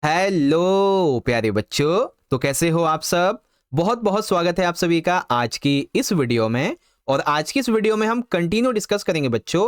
Hello प्यारे बच्चों, तो कैसे हो आप सब। बहुत बहुत स्वागत है आप सभी का आज की इस वीडियो में। और आज की इस वीडियो में हम कंटिन्यू डिस्कस करेंगे बच्चों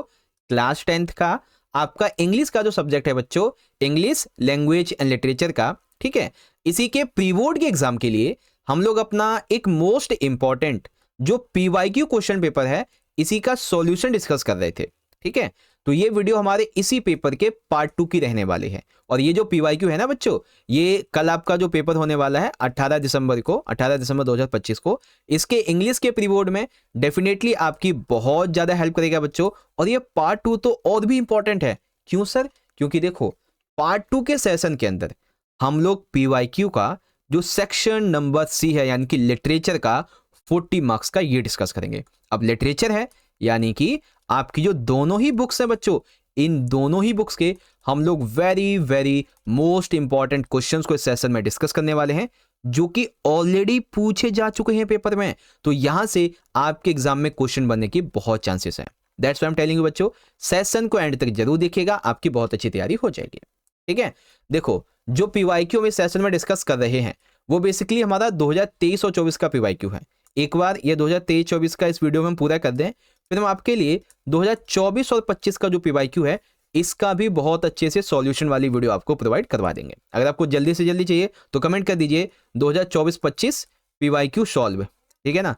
क्लास 10th का आपका इंग्लिश का जो सब्जेक्ट है बच्चों, इंग्लिश लैंग्वेज एंड लिटरेचर का। ठीक है, इसी के प्री बोर्ड के एग्जाम के लिए हम लोग अपना एक मोस्ट इंपॉर्टेंट जो पीवाईक्यू क्वेश्चन पेपर है इसी का सॉल्यूशन डिस्कस कर रहे थे। ठीक है, तो ये वीडियो हमारे इसी पेपर के पार्ट 2 की रहने वाली है। और ये जो पीवाईक्यू है ना बच्चों, ये कल आपका जो पेपर होने वाला है 18 दिसंबर को, 18 दिसंबर 2025 को, इसके इंग्लिश के प्री बोर्ड में डेफिनेटली आपकी बहुत ज्यादा हेल्प करेगा बच्चों। और ये पार्ट 2 तो और भी इंपॉर्टेंट है। क्यों सर? क्योंकि देखो, पार्ट 2 के सेशन के अंदर हम लोग पीवाईक्यू का जो सेक्शन नंबर सी है यानी कि लिटरेचर का 40 मार्क्स का ये डिस्कस करेंगे। अब लिटरेचर है यानी कि आपकी जो दोनों ही बुक्स है बच्चों, इन दोनों ही बुक्स के हम लोग very very most important questions को इस सेशन में डिस्कस करने वाले हैं, जो कि ऑलरेडी पूछे जा चुके हैं पेपर में। तो यहां से आपके एग्जाम में क्वेश्चन बनने की बहुत चांसेस है। That's why I am telling you बच्चों, सेशन को एंड तक जरूर देखिएगा, आपकी बहुत अच्छी तैयारी हो जाएगी। ठीक है, देखो जो पीवाईक्यू में सेशन में डिस्कस कर रहे हैं वो बेसिकली हमारा 2023 और 24 का पीवाईक्यू है। एक बार ये 2023-24 का इस वीडियो में हम पूरा कर दें, फिर हम आपके लिए 2024 और 25 का जो पीवाईक्यू है इसका भी बहुत अच्छे से सॉल्यूशन वाली वीडियो आपको प्रोवाइड करवा देंगे। अगर आपको जल्दी से जल्दी चाहिए तो कमेंट कर दीजिए 2024-25 पीवाईक्यू सॉल्व। ठीक है ना,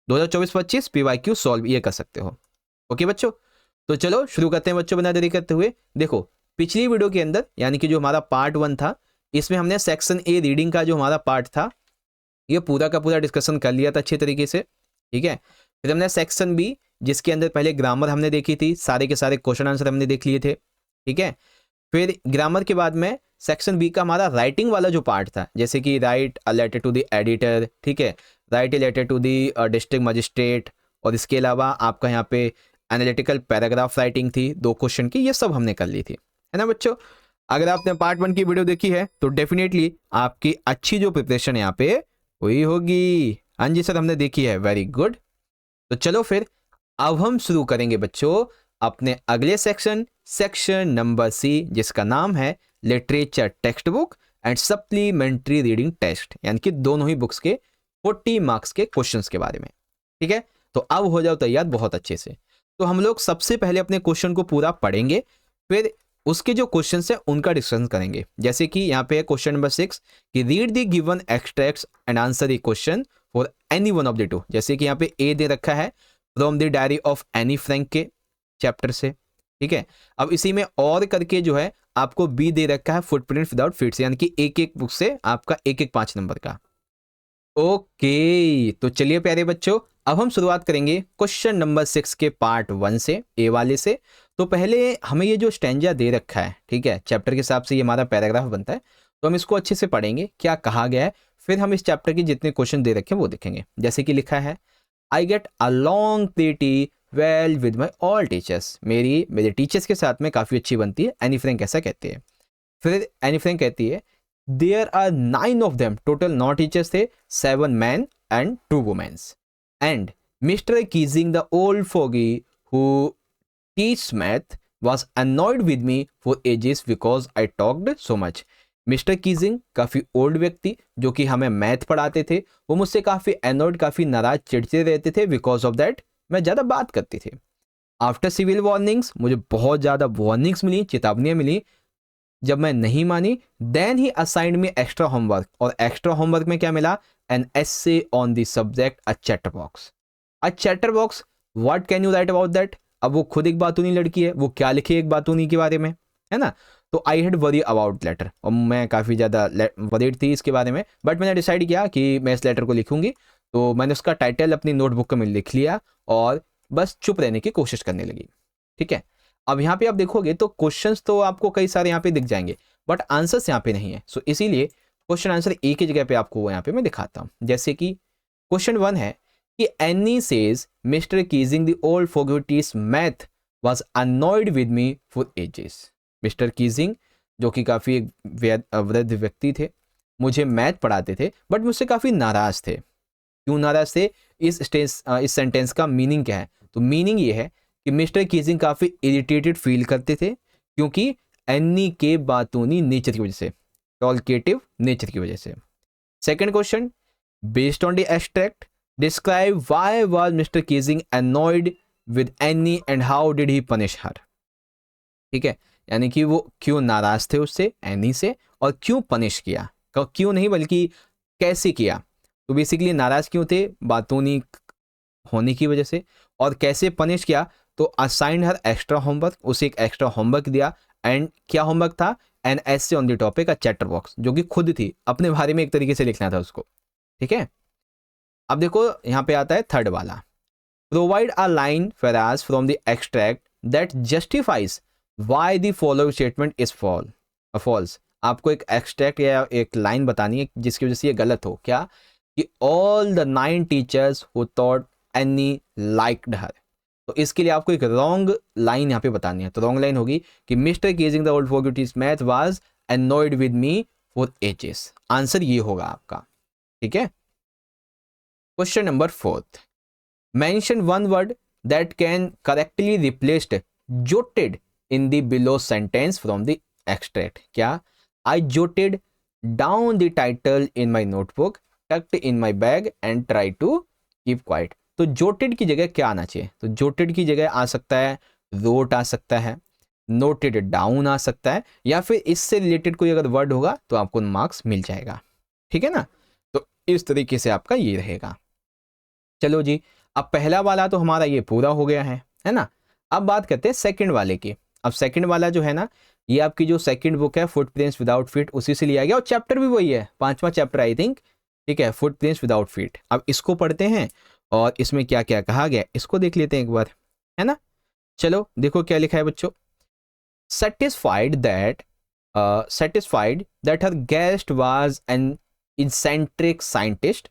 2024-25 पीवाईक्यू सॉल्व ये कर सकते हो। ओके बच्चों, तो चलो शुरू करते हैं बच्चों बिना देरी करते हुए। देखो पिछली वीडियो के अंदर यानी कि जो हमारा पार्ट 1 था, इसमें हमने सेक्शन ए रीडिंग का जो हमारा पार्ट था ये पूरा का पूरा डिस्कशन कर लिया था अच्छे तरीके से। ठीक है, फिर हमने सेक्शन बी जिसके अंदर पहले ग्रामर हमने देखी थी, सारे के सारे क्वेश्चन आंसर हमने देख लिए थे। ठीक है, फिर ग्रामर के बाद में सेक्शन बी का हमारा राइटिंग वाला जो पार्ट था, जैसे कि write a letter to the editor, ठीक है, write a letter to the district magistrate, और इसके अलावा आपका यहाँ पे एनालिटिकल पैराग्राफ राइटिंग थी 2 क्वेश्चन की, ये सब हमने कर ली थी, है ना बच्चों। अगर आपने पार्ट 1 की वीडियो देखी है तो डेफिनेटली आपकी अच्छी जो प्रिपरेशन यहाँ पे हुई होगी। हाँ जी सर, हमने देखी है, वेरी गुड। तो चलो फिर अब हम शुरू करेंगे बच्चों अपने अगले सेक्शन, सेक्शन नंबर सी, जिसका नाम है literature text book and supplementary reading test, यानी कि दोनों ही बुक्स के 40 मार्क्स के क्वेश्चंस के बारे में। ठीक है, तो अब हो जाओ तैयार बहुत अच्छे से। तो हम लोग सबसे पहले अपने क्वेश्चन को पूरा पढ़ेंगे, फिर उसके जो क्वेश्चन है उनका डिस्कशन करेंगे। जैसे कि यहाँ पे है क्वेश्चन नंबर 6 कि read the given extracts and answer the question for any one of the two. जैसे कि यहाँ पे ए दे रखा है from the diary of Anne Frank के चैप्टर से। ठीक है, अब इसी में और करके जो है आपको बी दे रखा है फुटप्रिंट विदाउट फीट्स, यानी कि एक एक बुक से आपका एक एक 5 नंबर का। ओके, तो चलिए प्यारे बच्चों अब हम शुरुआत करेंगे क्वेश्चन नंबर 6 के पार्ट 1 से, ए वाले से। तो पहले हमें ये जो स्टैंजा दे रखा है, ठीक है, चैप्टर के हिसाब से ये हमारा पैराग्राफ बनता है, तो हम इसको अच्छे से पढ़ेंगे क्या कहा गया है, फिर हम इस चैप्टर के जितने क्वेश्चन दे रखे हैं वो देखेंगे। जैसे कि लिखा है I get along pretty well with my all teachers, मेरे टीचर्स के साथ में काफ़ी अच्छी बनती है, एनी फ्रैंक ऐसा कहती है। फिर एनी फ्रैंक कहती है there are 9 of them, total 9 teachers थे, 7 man and 2 womens, and mister Keesing the old fogey who teach math was annoyed with me for ages because I talked so much। Mister Keesing काफी old व्यक्ति जो कि हमें math पढ़ाते थे, वो मुझसे काफी अनॉयड, काफी नाराज, चिड़चिड़े रहते थे, बिकॉज ऑफ दैट मैं ज्यादा बात करती थी। आफ्टर सिविल वार्निंग्स, मुझे बहुत ज्यादा वार्निंग्स मिली, चेतावनियां मिली जब मैं नहीं मानी। Then he assigned me extra homework, और एक्स्ट्रा होमवर्क में क्या मिला, an essay on the subject a chatterbox. A chatterbox, what can you write about that. अब वो खुद एक बातूनी लड़की है, वो क्या लिखे एक बातूनी के बारे में, है ना। तो I had worry about later, और मैं काफ़ी ज़्यादा वरीड थी इसके बारे में, बट मैंने डिसाइड किया कि मैं इस लेटर को लिखूंगी। तो मैंने उसका टाइटल अपनी नोटबुक में लिख लिया और बस चुप रहने की कोशिश करने लगी। ठीक है, अब यहाँ पे आप देखोगे तो क्वेश्चंस तो आपको कई सारे यहाँ पे दिख जाएंगे, बट आंसर्स यहाँ पे नहीं है। सो इसीलिए क्वेश्चन आंसर एक ही जगह पे आपको यहाँ पे मैं दिखाता हूँ। जैसे कि क्वेश्चन 1 है कि Annie says Mister Keesing the old fogeys math was annoyed with me for ages. Mister Keesing जो कि काफ़ी एक वृद्ध व्यक्ति थे, मुझे मैथ पढ़ाते थे बट मुझसे काफ़ी नाराज थे। क्यों नाराज थे, इस सेंटेंस का मीनिंग क्या है। तो मीनिंग ये है कि मिस्टर कीजिंग काफ़ी इरिटेटेड फील करते थे क्योंकि एनी के बातूनी नेचर की वजह से। टॉलकेटिव नेचर की वजह से। Second question, based on the extract describe why was Mister Keesing annoyed with Annie and how did he punish her. ठीक है, यानी कि वो क्यों नाराज थे उससे, एनी से, और क्यों पनिश किया, क्यों नहीं बल्कि कैसे किया। तो बेसिकली नाराज क्यों थे, बातों नहीं होने की वजह से, और कैसे पनिश किया, तो असाइन हर एक्स्ट्रा होमवर्क, उसे एक एक्स्ट्रा होमवर्क दिया। एंड क्या होमवर्क था, N essay on the topic a chatter box, जो कि खुद थी, अपने बारे में एक तरीके से लिखना था उसको। ठीक है, अब देखो यहाँ पे आता है थर्ड वाला, provide a line phrase from the extract that justifies why the following statement is false. आपको एक एक्सट्रैक्ट या एक लाइन बतानी है जिसकी वजह से ये गलत हो, क्या कि all the 9 teachers who thought Annie liked her. तो इसके लिए आपको एक रॉन्ग लाइन यहाँ पे बतानी है। तो रॉन्ग लाइन होगी कि mister Keesing the old for teach math was annoyed with me for ages. Answer ये होगा आपका। ठीक है, question number 4, mention one word that can correctly replaced jotted in the below sentence from the extract. क्या, I jotted down the title in my notebook, tucked in my bag and try to keep quiet. तो jotted की जगह क्या आना चाहिए, तो jotted की जगह आ सकता है रोट आ सकता है, नोटेड डाउन आ सकता है, या फिर इससे रिलेटेड कोई अगर वर्ड होगा तो आपको मार्क्स मिल जाएगा। ठीक है ना, तो इस तरीके से आपका ये रहेगा। चलो जी, अब पहला वाला तो हमारा ये पूरा हो गया है ना। अब बात करते हैं सेकंड वाले की। अब सेकंड वाला जो है ना, ये आपकी जो सेकंड बुक है फुटप्रिंट्स विदाउट फीट, उसी से लिया गया, और चैप्टर भी वही है, 5वां चैप्टर आई थिंक। ठीक है, फुटप्रिंट्स विदाउट फीट। अब इसको पढ़ते हैं और इसमें क्या क्या कहा गया इसको देख लेते हैं एक बार, है ना। चलो देखो क्या लिखा है बच्चों, satisfied that her guest was an eccentric scientist,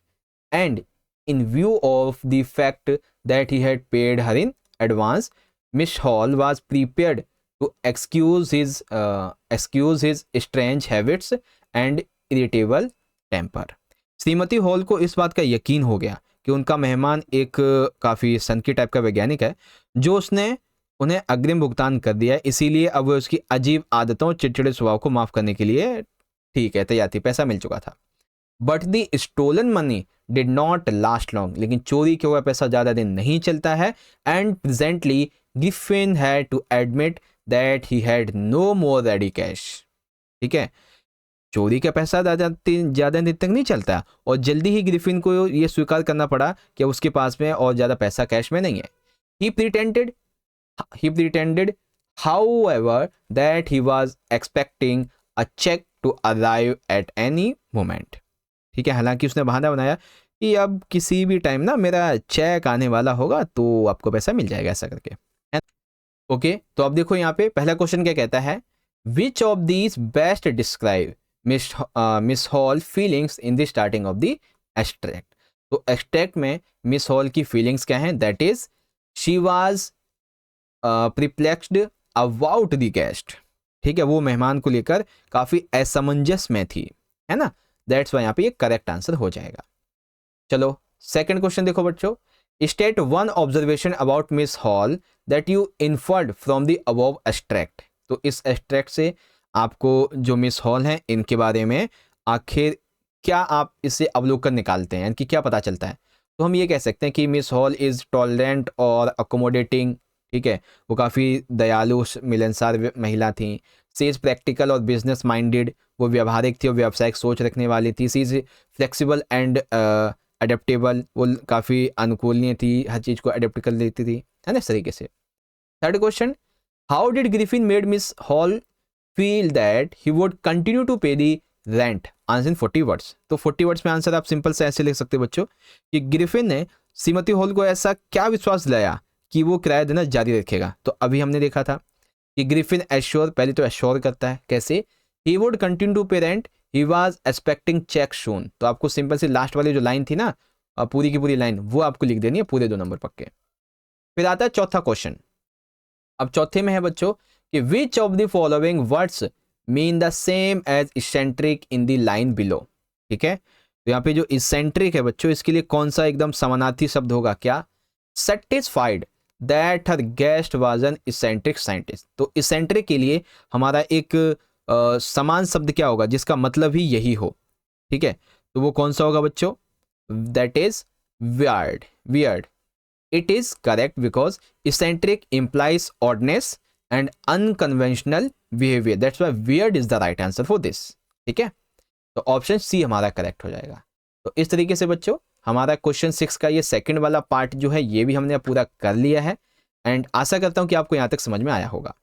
and in view of the fact that he had paid her in advance, Miss Hall was prepared to excuse his strange habits and irritable temper. Shrimati hall को इस बात का यकीन हो गया कि उनका मेहमान एक काफ़ी सनकी टाइप का वैज्ञानिक है, जो उसने उन्हें अग्रिम भुगतान कर दिया है, इसीलिए अब वो उसकी अजीब आदतों चिड़चिड़े स्वभाव को माफ़ करने के लिए ठीक है तैयार थी, पैसा मिल चुका था। But the stolen money did not last long, लेकिन चोरी किया हुआ पैसा ज़्यादा दिन नहीं चलता है। And presently Griffin had to admit that he had no more ready cash. ठीक है, चोरी का पैसा ज़्यादा दिन तक नहीं चलता, और जल्दी ही ग्रिफिन को ये स्वीकार करना पड़ा कि उसके पास में और ज़्यादा पैसा कैश में नहीं है। He pretended, however, that he was expecting a check to arrive at any moment. ठीक है, हालांकि उसने बहाना बनाया कि अब किसी भी टाइम ना मेरा चेक आने वाला होगा तो आपको पैसा मिल जाएगा, ऐसा करके। ओके, तो अब देखो यहाँ पे पहला क्वेश्चन क्या कहता है, which of these best describe Miss Hall feelings in the starting of the extract. तो एक्सट्रैक्ट में मिस हॉल की फीलिंग्स क्या हैं, that is she was perplexed about the guest. ठीक है, वो मेहमान को लेकर काफ़ी असमंजस में थी, है ना। दैट्स वाई यहाँ पे ये करेक्ट आंसर हो जाएगा। चलो सेकंड क्वेश्चन देखो बच्चों, state one observation about miss hall that you inferred from the above extract. तो इस एक्सट्रैक्ट से आपको जो मिस हॉल हैं इनके बारे में आखिर क्या आप इससे अवलोकन निकालते हैं, यानी कि क्या पता चलता है। तो हम ये कह सकते हैं कि मिस हॉल इज़ टॉलरेंट और अकोमोडेटिंग। ठीक है, वो काफ़ी दयालु मिलनसार महिला थी। सी इज़ प्रैक्टिकल और बिजनेस माइंडेड, वो व्यवहारिक थी और व्यावसायिक सोच रखने वाली थी। सी इज़ फ्लेक्सिबल एंड अडेप्टेबल, वो काफ़ी अनुकूलनीय थी, हर चीज़ को अडेप्ट कर लेती थी, है ना, इस तरीके से। Third question, how did Griffin made Miss Hall feel that he would continue to pay the rent, answer in 40 words. तो 40 वर्ड्स में आंसर आप सिंपल से ऐसे लिख सकते हो बच्चों कि ग्रिफिन ने श्रीमती हॉल को ऐसा क्या विश्वास दिलाया कि वो किराया देना जारी रखेगा। तो अभी हमने देखा था कि ग्रिफिन एश्योर, पहले तो एश्योर करता है कैसे, he would continue to pay rent, he was expecting cheque soon. तो आपको सिंपल से लास्ट वाली जो लाइन थी ना, पूरी की पूरी लाइन वो आपको लिख देनी है, पूरे 2 नंबर पक्के। फिर आता है चौथा क्वेश्चन। अब चौथे में है बच्चों कि which of the following words mean the same as eccentric in the line below. ठीक है, तो यहाँ पे जो इसेंट्रिक है बच्चों, इसके लिए कौन सा एकदम समानार्थी शब्द होगा, क्या, satisfied that her guest was an eccentric scientist. तो इसेंट्रिक के लिए हमारा एक समान शब्द क्या होगा जिसका मतलब ही यही हो, ठीक है, तो वो कौन सा होगा बच्चों, that is weird, weird. It is correct because eccentric implies oddness and unconventional behavior, that's why weird is the right answer for this, ठीक है, तो ऑप्शन सी हमारा करेक्ट हो जाएगा। तो इस तरीके से बच्चों हमारा क्वेश्चन 6 का ये सेकंड वाला पार्ट जो है ये भी हमने पूरा कर लिया है, एंड आशा करता हूं कि आपको यहां तक समझ में आया होगा।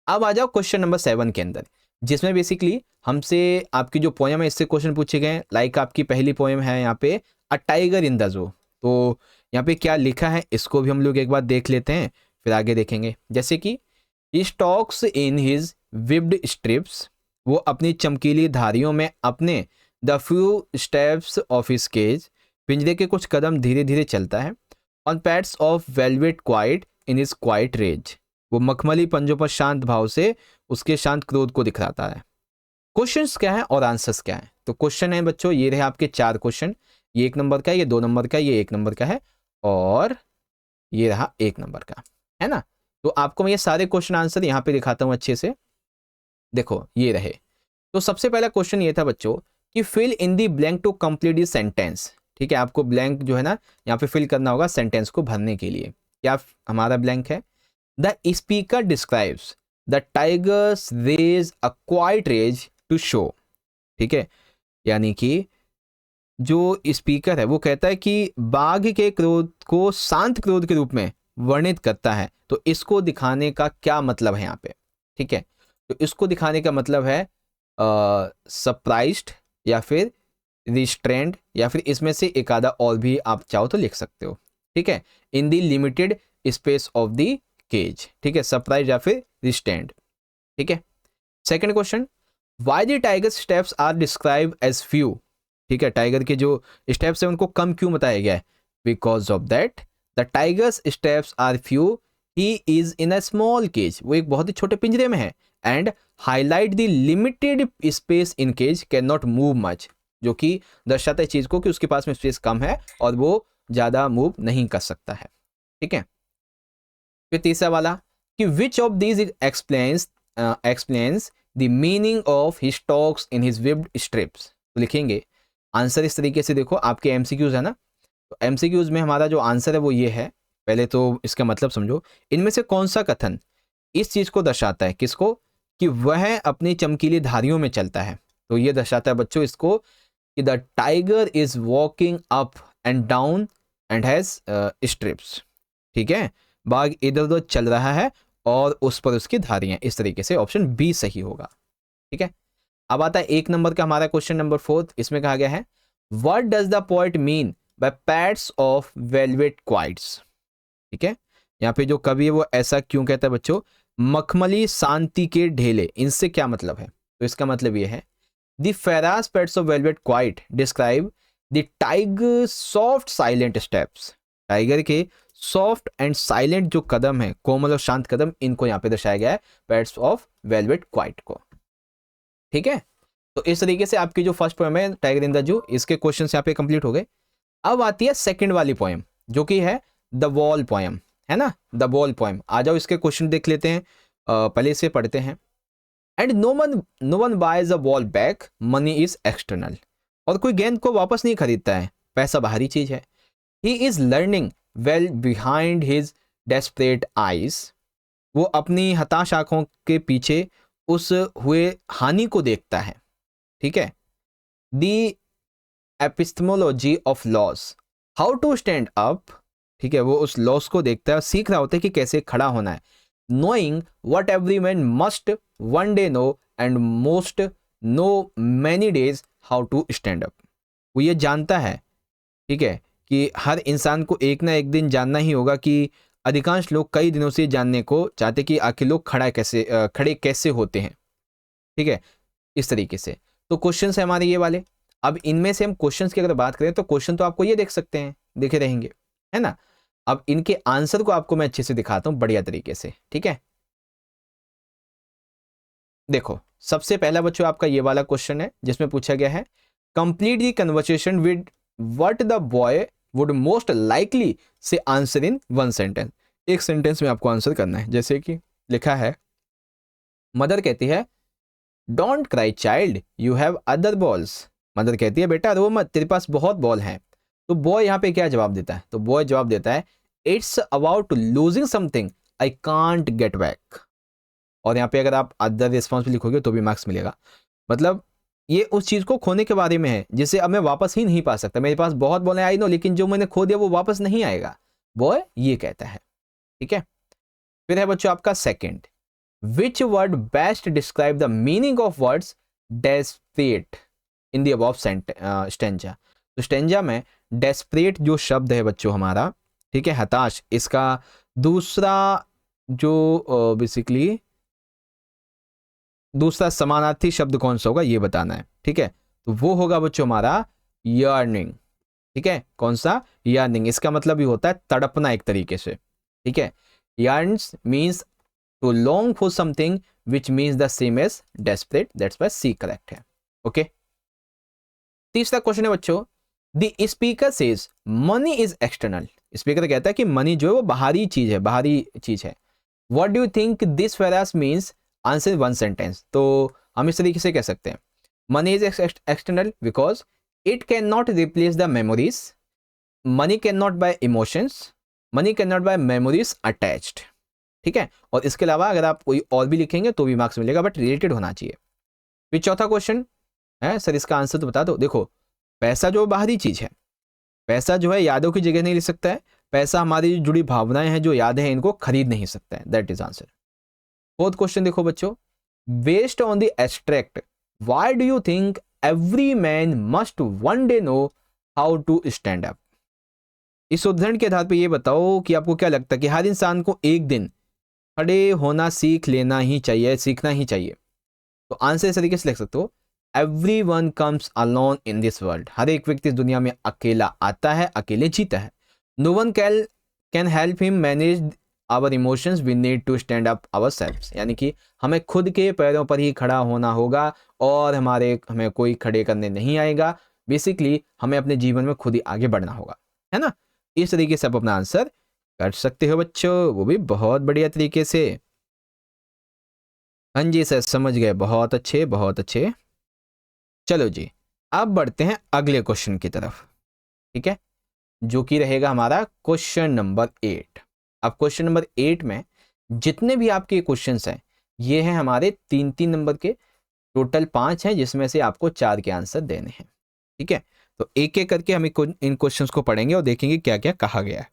अब आ जाओ क्वेश्चन नंबर 7 के अंदर, जिसमें बेसिकली हमसे आपकी जो पोएम है इससे क्वेश्चन पूछे गए। लाइक आपकी पहली पोएम है यहाँ पे a tiger in the zoo, तो यहाँ पे क्या लिखा है इसको भी हम लोग एक बार देख लेते हैं, फिर आगे देखेंगे। जैसे कि he stalks in his vivid stripes, वो अपनी चमकीली धारियों में अपने the few steps of his cage, पिंजरे के कुछ कदम धीरे धीरे चलता है। On pads of velvet quiet in his quiet rage, वो मखमली पंजों पर शांत भाव से उसके शांत क्रोध को दिखलाता है। क्वेश्चंस क्या है और आंसर्स क्या है, तो क्वेश्चन है बच्चों ये रहे आपके 4 क्वेश्चन, ये 1 नंबर का है, ये 2 नंबर का है, ये 1 नंबर का है, और ये रहा 1 नंबर का, है ना। तो आपको मैं ये सारे क्वेश्चन आंसर यहाँ पे दिखाता हूँ अच्छे से, देखो ये रहे। तो सबसे पहला क्वेश्चन ये था बच्चों कि fill in the blank to complete the sentence, ठीक है, आपको ब्लैंक जो है ना यहाँ पे फिल करना होगा सेंटेंस को भरने के लिए। क्या हमारा ब्लैंक है, the speaker describes the tiger's rage a quiet rage to show, ठीक है, यानी कि जो स्पीकर है वो कहता है कि बाघ के क्रोध को शांत क्रोध के रूप में वर्णित करता है, तो इसको दिखाने का क्या मतलब है यहाँ पे, ठीक है, तो इसको दिखाने का मतलब है सरप्राइज्ड या फिर रिस्ट्रेंड, या फिर इसमें से एक आधा और भी आप चाहो तो लिख सकते हो, ठीक है, in the limited space of the cage, ठीक है, सरप्राइज या फिर रिस्ट्रेंड, ठीक है। Second question, why the tiger steps are describe as few, ठीक है, टाइगर के जो स्टेप्स है उनको कम क्यों बताया गया है, because of that the tiger's steps are few, he is in a small cage, वो एक बहुत ही छोटे पिंजरे में है, and highlight the limited space in cage can not move much, जो कि दर्शाता है चीज को कि उसके पास में स्पेस कम है और वो ज्यादा मूव नहीं कर सकता है, ठीक है। फिर तीसरा वाला कि which of these explains the meaning of his talks in his vivid strips, तो लिखेंगे आंसर इस तरीके से। देखो आपके एमसीक्यूज है ना, तो एमसीक्यूज में हमारा जो आंसर है वो ये है, पहले तो इसका मतलब समझो, इनमें से कौन सा कथन इस चीज को दर्शाता है, किसको, कि वह अपनी चमकीली धारियों में चलता है, तो ये दर्शाता है बच्चों इसको कि the tiger is walking up and down and has strips, ठीक है, बाघ इधर उधर चल रहा है और उस पर उसकी धारियां, इस तरीके से ऑप्शन बी सही होगा, ठीक है। अब आता है 1 नंबर का हमारा क्वेश्चन नंबर 4, इसमें कहा गया है what does the poet mean by pads of velvet quiets, ठीक है, यहाँ पे जो कवि है वो ऐसा क्यों कहता है बच्चों, मखमली शांति के ढेले, इनसे क्या मतलब है, तो इसका मतलब ये है the phrase pads of velvet quiet describe the tiger soft silent steps, tiger के सॉफ्ट एंड साइलेंट जो कदम है, कोमल और शांत कदम, इनको यहाँ पे दर्शाया गया है पैड्स ऑफ वेलवेट क्वाइट को, ठीक है। तो इस तरीके से आपकी जो फर्स्ट पोएम है टाइगर इन द जू, इसके क्वेश्चंस यहाँ पे कंप्लीट हो गए। अब आती है सेकंड वाली पोएम जो कि है द वॉल पोएम, है ना, द वॉल पोएम। आ जाओ इसके क्वेश्चन देख लेते हैं, पहले इसे पढ़ते हैं। And no one buys a ball back, money is external, और कोई गेंद को वापस नहीं खरीदता है, पैसा बाहरी चीज है। He is learning well behind his desperate eyes, वो अपनी हताश आंखों के पीछे उस हुए हानि को देखता है, ठीक है। The epistemology of loss, how to stand up, ठीक है, वो उस लॉस को देखता है, सीख रहा होता है कि कैसे खड़ा होना है। Knowing what every man must one day know and most know many days how to stand up, वो ये जानता है, ठीक है, कि हर इंसान को एक ना एक दिन जानना ही होगा, कि अधिकांश लोग कई दिनों से जानने को चाहते कि आखिर लोग खड़े कैसे होते हैं, ठीक है, इस तरीके से। तो क्वेश्चन है हमारे ये वाले। अब इनमें से हम क्वेश्चंस की अगर बात करें तो क्वेश्चन तो आपको ये देख सकते हैं, देखे रहेंगे, है ना। अब इनके आंसर को आपको मैं अच्छे से दिखाता हूं बढ़िया तरीके से, ठीक है। देखो सबसे पहला बच्चों आपका ये वाला क्वेश्चन है जिसमें पूछा गया है complete the conversation with what the boy would most likely से आंसर इन वन सेंटेंस, एक सेंटेंस में आपको आंसर करना है। जैसे कि लिखा है, मदर कहती है don't cry child, you have other balls. Mother कहती है बेटा रो मत, तेरे पास बहुत बॉल हैं। तो बॉय यहाँ पे क्या जवाब देता है? तो बॉय जवाब देता है it's about losing something I can't get back. और यहाँ पे अगर आप अदर रिस्पॉन्स भी लिखोगे तो भी मार्क्स मिलेगा। मतलब ये उस चीज़ को खोने के बारे में है जिसे अब मैं वापस ही नहीं पा सकता। मेरे पास बहुत बॉलें आई नो, लेकिन जो मैंने खो दिया वो वापस नहीं आएगा, बॉय ये कहता है। ठीक है, फिर है बच्चों आपका second, which word best describe the meaning of words desperate in the above stanza. तो स्टेंजा में डेस्परेट जो शब्द है बच्चों हमारा, ठीक है, हताश, इसका दूसरा जो बेसिकली दूसरा समानार्थी शब्द कौन सा होगा ये बताना है। ठीक है, तो वो होगा बच्चों हमारा यर्निंग। ठीक है, कौन सा? यर्निंग। इसका मतलब ये होता है तड़पना एक तरीके से। ठीक है, yearns means to long for something which means the same as desperate, that's why C correct है। ओके, तीसरा क्वेश्चन है बच्चों, the speaker says money is external. Speaker कहता है कि मनी जो है वो बाहरी चीज है, बाहरी चीज है। What do you think this phrase means? Answer one sentence. तो हम इस तरीके से कह सकते हैं, money is external because it can not replace the memories, money can not buy emotions, money can not buy memories attached. ठीक है, और इसके अलावा अगर आप कोई और भी लिखेंगे तो भी मार्क्स मिलेगा, बट रिलेटेड होना चाहिए। फिर चौथा क्वेश्चन है, सर इसका आंसर तो बता दो। देखो, पैसा जो बाहरी चीज है, पैसा जो है यादों की जगह नहीं ले सकता है। पैसा हमारी जुड़ी भावनाएं हैं, जो यादें हैं, इनको खरीद नहीं सकता है। That is answer. Fourth question देखो बच्चों, based on the abstract why do you think every man must one day know how to stand up. इस उदाहरण के आधार पर ये बताओ कि आपको क्या लगता है कि हर इंसान को एक दिन खड़े होना सीख लेना ही चाहिए, सीखना ही चाहिए। तो आंसर इस तरीके से लिख सकते हो, everyone comes alone in this world. हर एक व्यक्ति इस दुनिया में अकेला आता है, अकेले जीता है। No one can help him manage our emotions, we need to stand up ourselves. यानी कि हमें खुद के पैरों पर ही खड़ा होना होगा और हमें कोई खड़े करने नहीं आएगा। बेसिकली हमें अपने जीवन में खुद ही आगे बढ़ना होगा, है ना। इस तरीके से आप अपना आंसर कर सकते हो बच्चों, वो भी बहुत बढ़िया तरीके से। हाँ जी सर, समझ गए, बहुत अच्छे बहुत अच्छे। चलो जी, अब बढ़ते हैं अगले क्वेश्चन की तरफ। ठीक है, जो कि रहेगा हमारा क्वेश्चन नंबर 8। अब क्वेश्चन नंबर 8 में जितने भी आपके क्वेश्चंस हैं ये हैं हमारे 3-3 नंबर के, टोटल 5 हैं, जिसमें से आपको 4 के आंसर देने हैं। ठीक है, तो एक एक करके हम इन क्वेश्चंस को पढ़ेंगे और देखेंगे क्या क्या कहा गया है।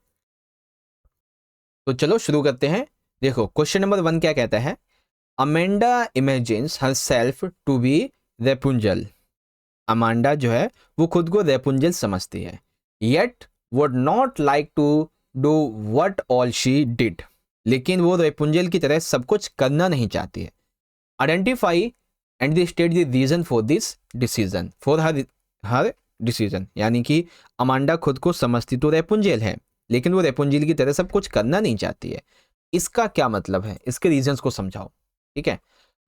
तो चलो शुरू करते हैं। देखो, क्वेश्चन नंबर 1 क्या कहता है, Amanda imagines herself to be Rapunzel. Amanda जो है वो खुद को रेपुंजल समझती है, yet would not like to do what all she did. लेकिन वो रेपुंजल की तरह सब कुछ करना नहीं चाहती है। Identify and state the reason for this decision, for her decision. यानी कि अमांडा खुद को समझती तो रेपुंजल है, लेकिन वो रेपुंजल की तरह सब कुछ करना नहीं चाहती है। इसका क्या मतलब है, इसके रीजंस को समझाओ। ठीक है,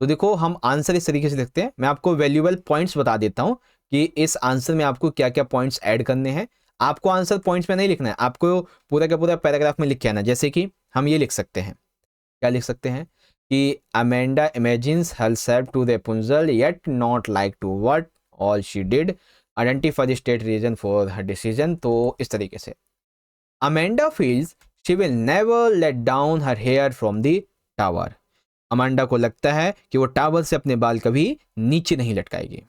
तो देखो हम आंसर इस तरीके से लिखते हैं। मैं आपको वैल्यूएबल पॉइंट्स बता देता हूं कि इस आंसर में आपको क्या क्या पॉइंट्स ऐड करने हैं। आपको आंसर पॉइंट्स में नहीं लिखना है, आपको पूरा का पूरा पैराग्राफ में लिख के आना। जैसे कि हम ये लिख सकते हैं, क्या लिख सकते हैं कि Amanda imagines herself to Rapunzel yet not like to what all she did, identify the state reason for her decision. तो इस तरीके से Amanda feels she will never let down her hair from the tower. Amanda को लगता है कि वो tower से अपने बाल कभी नीचे नहीं लटकाएगी।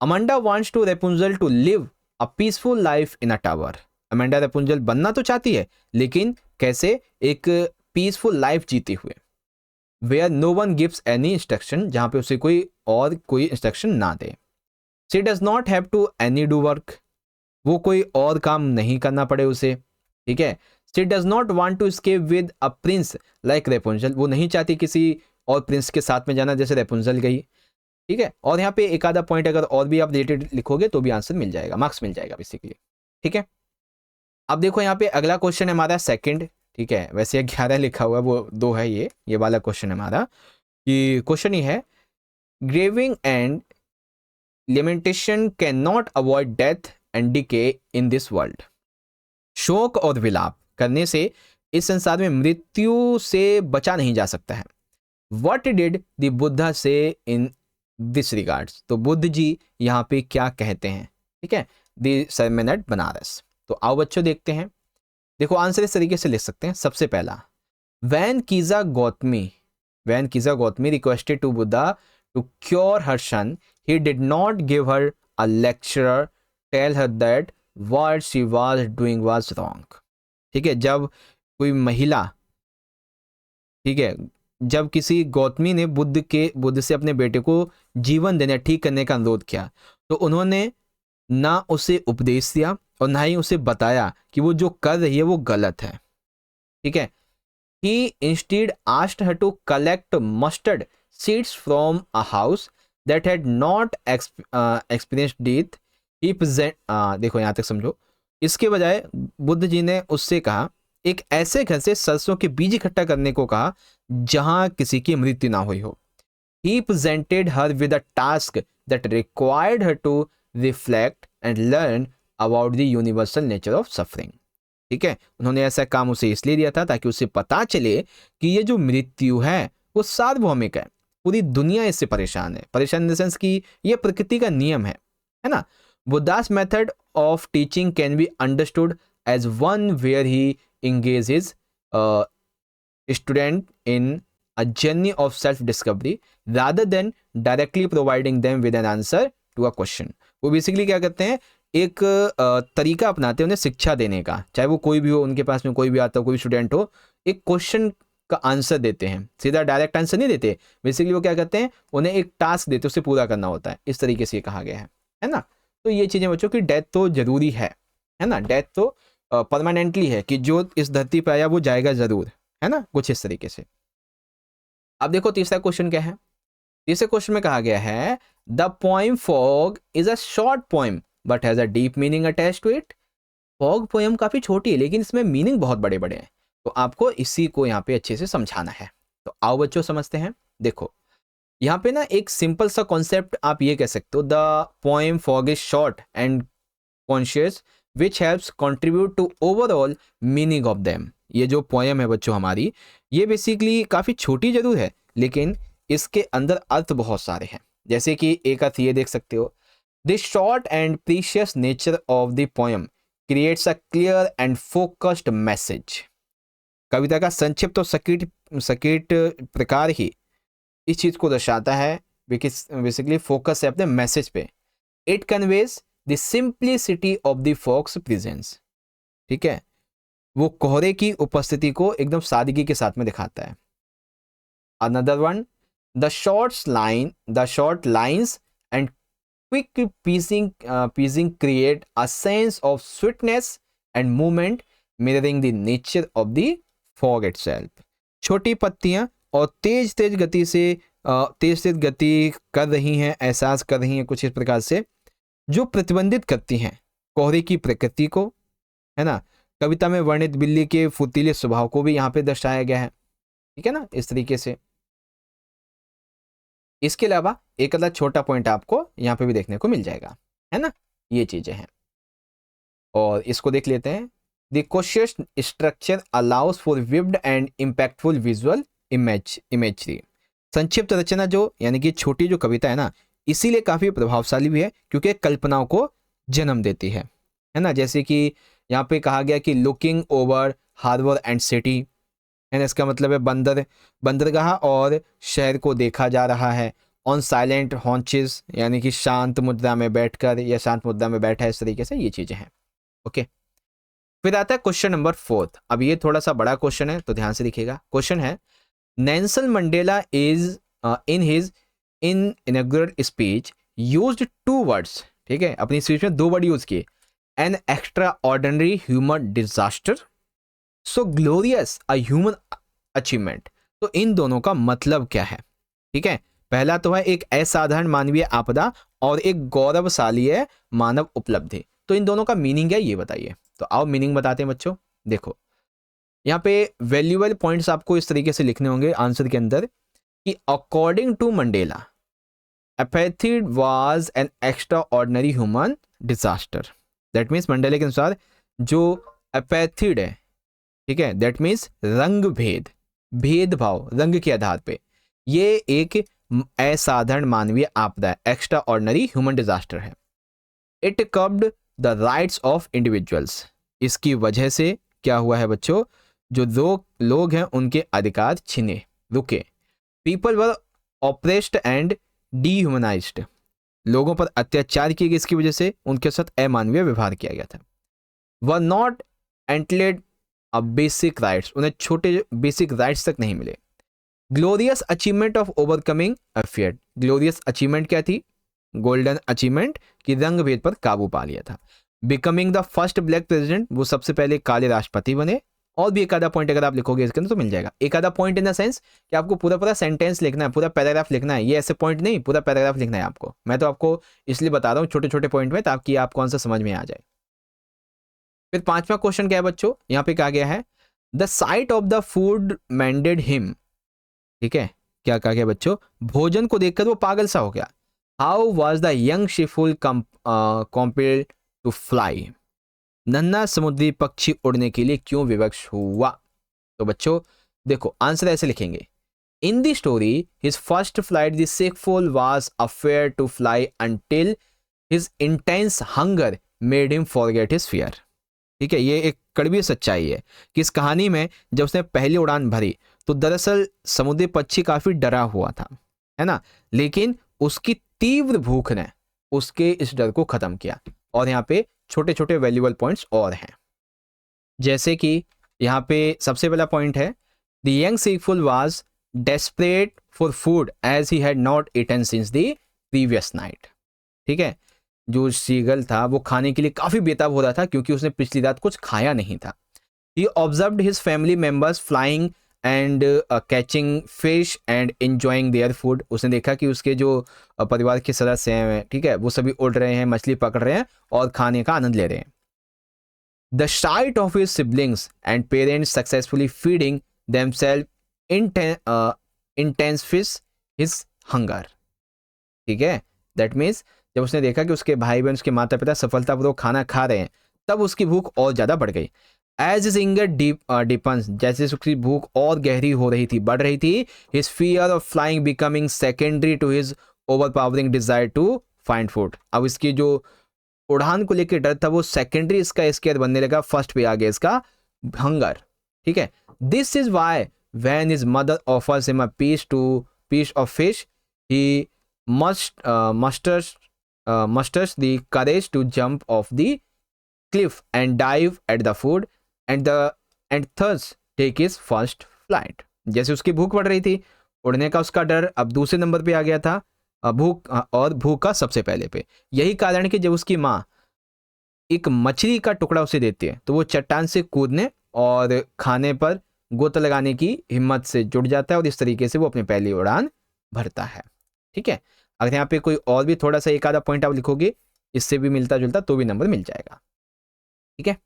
Amanda wants to Rapunzel to live a peaceful life in a tower. Amanda Rapunzel बनना तो चाहती है, लेकिन कैसे? एक पीसफुल लाइफ जीते हुए। Where no one gives any instruction, जहां पे उसे कोई इंस्ट्रक्शन ना दे। She does not have to any do work, वो कोई और काम नहीं करना पड़े उसे। ठीक है, she does not want to escape with a prince like Rapunzel, वो नहीं चाहती किसी और प्रिंस के साथ में जाना जैसे रेपुंजल गई। ठीक है, और यहाँ पे एक आधा पॉइंट अगर और भी आप रिलेटेड लिखोगे तो भी आंसर मिल जाएगा, मार्क्स मिल जाएगा बेसिकली। ठीक है, अब देखो यहाँ पे अगला क्वेश्चन है हमारा सेकंड। ठीक है, वैसे 11 लिखा हुआ है, वो 2 है। ये वाला क्वेश्चन है हमारा कि क्वेश्चन ही है, grieving and limitation can not avoid death and decay in this world. शोक और विलाप करने से इस संसार में मृत्यु से बचा नहीं जा सकता है। What did the Buddha say in डिसरिगार्ड्स। तो बुद्ध जी यहाँ पे क्या कहते हैं, ठीक है, द sermon at बनारस। तो आओ बच्चों देखते हैं। देखो आंसर इस तरीके से लिख सकते हैं। सबसे पहला, when Kiza Gautami requested to Buddha to cure her son, he did not give her a lecture, tell her that what she was doing was wrong। ठीक है, जब कोई महिला, ठीक है, जब किसी गौतमी ने बुद्ध से अपने बेटे को जीवन देने, ठीक करने का अनुरोध किया, तो उन्होंने ना उसे उपदेश दिया और ना ही उसे बताया कि वो जो कर रही है वो गलत है। ठीक है, he instead asked her to collect mustard seeds from a house that had not experienced death। देखो यहाँ तक समझो। इसके बजाय बुद्ध जी ने उससे कहा, एक ऐसे घर से सरसों के बीज इकट्ठा करने को कहा जहां किसी की मृत्यु ना हुई हो। He presented her with a task that required her to reflect and learn about the universal nature of suffering। ठीक है, उन्होंने ऐसा काम उसे इसलिए दिया था ताकि उसे पता चले कि ये जो मृत्यु है वो सार्वभौमिक है, पूरी दुनिया इससे परेशान है। परेशान इन द सेंस कि ये प्रकृति का नियम है ना। Buddha's method of teaching can be understood as one where he engage his student in a journey of self discovery rather than directly providing them with an answer to a question। वो basically क्या करते हैं, एक तरीका अपनाते हैं उन्हें शिक्षा देने का, चाहे वो कोई भी हो, उनके पास में कोई भी आता हो, कोई स्टूडेंट हो, एक क्वेश्चन का आंसर देते हैं, सीधा डायरेक्ट आंसर नहीं देते। बेसिकली वो क्या करते हैं, उन्हें एक टास्क देते हैं, उसे पूरा करना होता है। इस तरीके से ये कहा गया है ना। तो ये चीज़ें बच्चों की, डेथ तो जरूरी है ना, डेथ तो परमानेंटली है कि जो इस धरती पर आया वो जाएगा जरूर, है ना, कुछ इस तरीके से। अब देखो तीसरा क्वेश्चन क्या है। तीसरे क्वेश्चन में कहा गया है, the poem fog is a short poem but has a deep meaning attached to it. Fog poem काफी छोटी है लेकिन इसमें मीनिंग बहुत बड़े बड़े हैं। तो आपको इसी को यहाँ पे अच्छे से समझाना है। तो आओ बच्चों समझते हैं। देखो यहाँ पे ना एक सिंपल सा कॉन्सेप्ट आप ये कह सकते हो, the poem fog is short and conscious which helps contribute to overall meaning of them. ये जो पोएम है बच्चों हमारी, ये बेसिकली काफ़ी छोटी जरूर है लेकिन इसके अंदर अर्थ बहुत सारे हैं। जैसे कि एक अर्थ ये देख सकते हो, the short and precious nature of the poem creates a clear and focused message. कविता का संक्षिप्त और सकीट प्रकार ही इस चीज़ को दर्शाता है, बेसिकली फोकस है अपने मैसेज पे। It conveys the simplicity of the fogs presence. ठीक है, वो कोहरे की उपस्थिति को एकदम सादगी के साथ में दिखाता है। Another one, the short lines and quick pacing create a sense of sweetness and movement mirroring the nature of the fog itself. छोटी पत्तियां और तेज गति कर रही हैं, एहसास कर रही हैं कुछ इस प्रकार से, जो प्रतिबंधित करती हैं कोहरे की प्रकृति को, है ना। कविता में वर्णित बिल्ली के फुर्तीले स्वभाव को भी यहाँ पे दर्शाया गया है। ठीक है ना, इस तरीके से। इसके अलावा एक अदर छोटा पॉइंट आपको यहाँ पे भी देखने को मिल जाएगा, है ना। ये चीजें हैं और इसको देख लेते हैं। The cautious structure allows for vivid and impactful visual imagery. संक्षिप्त रचना जो यानी कि छोटी जो कविता है ना, इसीलिए काफी प्रभावशाली भी है क्योंकि कल्पनाओं को जन्म देती है ना। जैसे कि यहाँ पे कहा गया कि looking over harbour and city, है ना, इसका मतलब है बंदरगाह और शहर को देखा जा रहा है। ऑन साइलेंट हॉन्चेस यानी कि शांत मुद्रा में बैठकर या शांत मुद्रा में बैठा है, इस तरीके से ये चीजें हैं। ओके, फिर आता है क्वेश्चन नंबर 4। अब ये थोड़ा सा बड़ा क्वेश्चन है तो ध्यान से देखिएगा। क्वेश्चन है, Nelson Mandela is in his inaugurate speech used 2 words. ठीक है, अपनी स्पीच में 2 वर्ड यूज किए, N extraordinary human disaster, so glorious a human achievement. तो इन दोनों का मतलब क्या है? ठीक है, पहला तो है एक असाधारण मानवीय आपदा और एक गौरवशाली मानव उपलब्धि। तो इन दोनों का मीनिंग है, ये बताइए। तो आओ मीनिंग बताते हैं बच्चों। देखो यहाँ पे वैल्यूएबल पॉइंट्स आपको इस तरीके से लिखने होंगे आंसर के अंदर कि according to Mandela apartheid was an extraordinary human disaster. That means Mandela के अनुसार जो एपैथीड है, ठीक है, दैट मीन्स रंग भेदभाव रंग के आधार पे, ये एक असाधारण मानवीय आपदा है, एक्स्ट्रा ऑर्डिनरी ह्यूमन डिजास्टर है। It curbed the rights of individuals, इसकी वजह से क्या हुआ है बच्चों, जो लोग हैं उनके अधिकार छिने, रुके। पीपल वर ऑप्रेस्ड एंड डीह्यूमनाइज्ड, लोगों पर अत्याचार किए गए, इसकी वजह से उनके साथ अमानवीय व्यवहार किया गया था। Were not entitled a basic rights, उन्हें छोटे बेसिक राइट्स तक नहीं मिले। Glorious achievement of overcoming a fear, glorious achievement क्या थी, गोल्डन अचीवमेंट कि रंग भेद पर काबू पा लिया था। Becoming the first black president, वो सबसे पहले काले राष्ट्रपति बने। और भी एक आधा पॉइंट अगर आप लिखोगे इसके अंदर तो मिल जाएगा। एक आधा पॉइंट इन द सेंस कि आपको पूरा पूरा सेंटेंस लिखना है, पूरा पैराग्राफ लिखना है, ये ऐसे पॉइंट नहीं, पूरा पैराग्राफ लिखना है आपको। मैं तो आपको इसलिए बता रहा हूँ छोटे छोटे पॉइंट में, ताकि आपको आंसर समझ में आ जाए। फिर पांचवा क्वेश्चन क्या है बच्चों, यहाँ पे कहा गया है the sight of the food maddened him, ठीक है, क्या कहा गया बच्चों, भोजन को देखकर वो पागल सा हो गया। How was the young seagull compelled to fly, नन्हा समुद्री पक्षी उड़ने के लिए क्यों विवश हुआ। तो बच्चों देखो आंसर ऐसे लिखेंगे, in the story his first flight the seagull was afraid to fly until his intense hunger made him forget his fear. ठीक है, ये एक कड़वी सच्चाई है कि इस कहानी में जब उसने पहली उड़ान भरी तो दरअसल समुद्री पक्षी काफी डरा हुआ था, है ना, लेकिन उसकी तीव्र भूख ने उसके इस डर को खत्म किया। और यहाँ पे छोटे छोटे वैल्यूएबल पॉइंट्स और हैं, जैसे कि यहाँ पे सबसे पहला पॉइंट है the young seagull was desperate for food as he had not eaten since the previous night. ठीक है, जो सीगल था वो खाने के लिए काफी बेताब हो रहा था क्योंकि उसने पिछली रात कुछ खाया नहीं था। He observed his family members flying and catching fish and enjoying their food, उसने देखा कि उसके जो परिवार के सदस्य हैं, ठीक है, वो सभी उड़ रहे हैं, मछली पकड़ रहे हैं और खाने का आनंद ले रहे हैं। The sight of his siblings and parents successfully feeding themselves intensifies his hunger. ठीक है, दैट मीन्स जब उसने देखा कि उसके भाई बहन, उसके माता पिता सफलतापूर्वक खाना खा रहे हैं, तब उसकी भूख और ज्यादा बढ़ गई। एज इज इंगर डिपन्स, जैसे उसकी भूख और गहरी हो रही थी, बढ़ रही थी, his fear of flying becoming secondary to his overpowering desire to find food. अब इसकी जो उड़ान को लेकर डर था वो सेकेंडरी इसका स्केयर बनने लगा, फर्स्ट पे आ गया इसका हंगर। ठीक है, this is why when his mother offers him a piece of fish he musters the courage to jump off the cliff and dive at the food and thus take his first flight। जैसे उसकी भूख बढ़ रही थी, उड़ने का उसका डर अब दूसरे नंबर पे आ गया था, भूख का सबसे पहले पे। यही कारण है कि जब उसकी माँ एक मछली का टुकड़ा उसे देती है तो वो चट्टान से कूदने और खाने पर गोता लगाने की हिम्मत से जुड़ जाता है और इस तरीके से वो अपनी पहली उड़ान भरता है। ठीक है, अगर यहाँ पे कोई और भी थोड़ा सा एक आधा पॉइंट आप लिखोगे इससे भी मिलता जुलता तो भी नंबर मिल जाएगा। ठीक है,